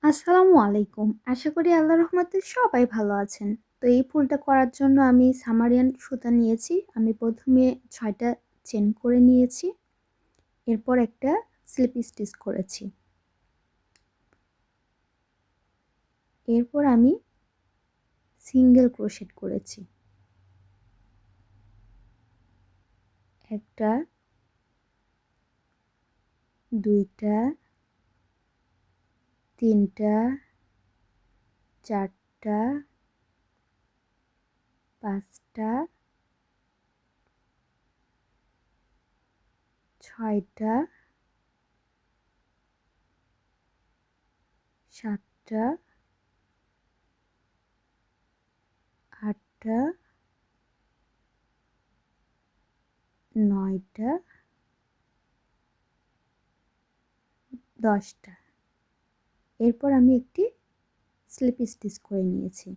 আসসালামু আলাইকুম। আশা করি আল্লাহর রহমতে সবাই ভালো আছেন। তো এই ফুলটা করার জন্য আমি সামারিয়ান সুতা নিয়েছি। আমি ১ম এ ৬ টা চেন করে নিয়েছি। এরপর একটা স্লিপ স্টিচ করেছি। এরপর আমি সিঙ্গেল ক্রোশেট করেছি। ১ টা, ২ টা, ৩ টা, ৪ টা, ৫ টা, ৬ টা, ৭ টা, ৮ টা, ৯ টা, ১০ টা। এরপর আমি একটি স্লিপ স্টিচ করে নিয়েছি।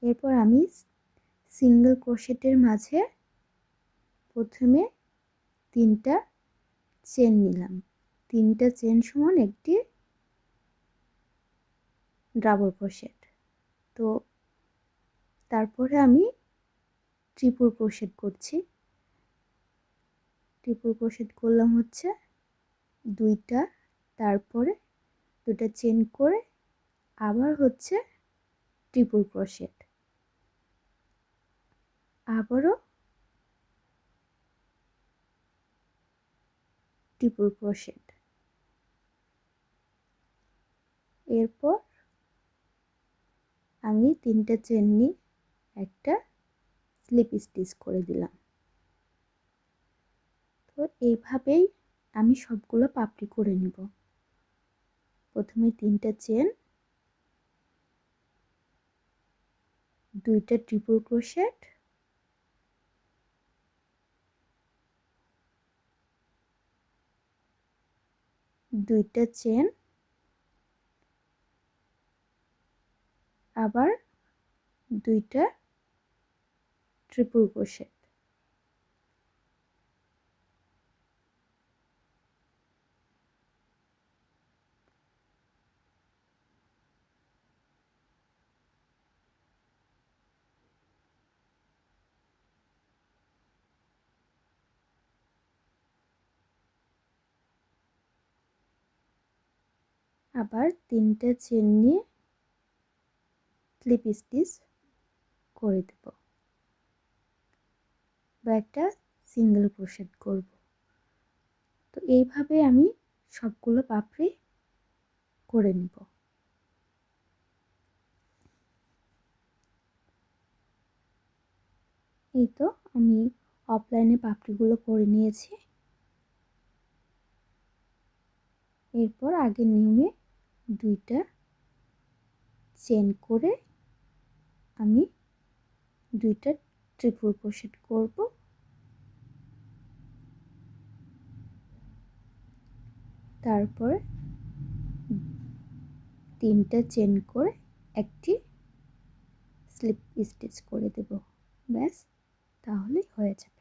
এরপর আমি সিঙ্গেল ক্রোশেটের মাঝে ১ম এ ৩ টা চেন নিলাম। ৩ টা চেন সমান একটি ডাবল ক্রোশেট। তো তারপরে আমি ট্রিপল ক্রোশেট করছি। ট্রিপল ক্রোশেট করলাম হচ্ছে ২ টা, তারপরে ২ টা চেন করে আবার হচ্ছে ট্রিপল ক্রোশেট। আবারও ট্রিপল ক্রোশেট। এরপর আমি ৩ টা চেন নিয়ে একটা স্লিপ স্টিচ করে দিলাম। তো এইভাবেই আমি সবগুলো পাপড়ি করে নিব। প্রথমে ৩ টা চেন, ২ টা ট্রিপল ক্রোশেট, দুই টা চেন, আবার ২ টা ট্রিপল ক্রোশেট। আবার ৩ টা চেন নিয়ে স্লিপ স্টিচ করে দেব বা একটা সিঙ্গেল ক্রোশেট করব। তো এইভাবে আমি সবগুলো পাপড়ি করে নিব। এই তো আমি অফলাইনে পাপড়িগুলো করে নিয়েছি। এরপর আগের নিয়মে ২ টা চেন করে আমি ২ টা ট্রিপল ক্রোশেট করব। তারপর ৩ টা চেন করে একটি স্লিপ স্টিচ করে দেব। ব্যাস, তাহলেই হয়ে যাবে।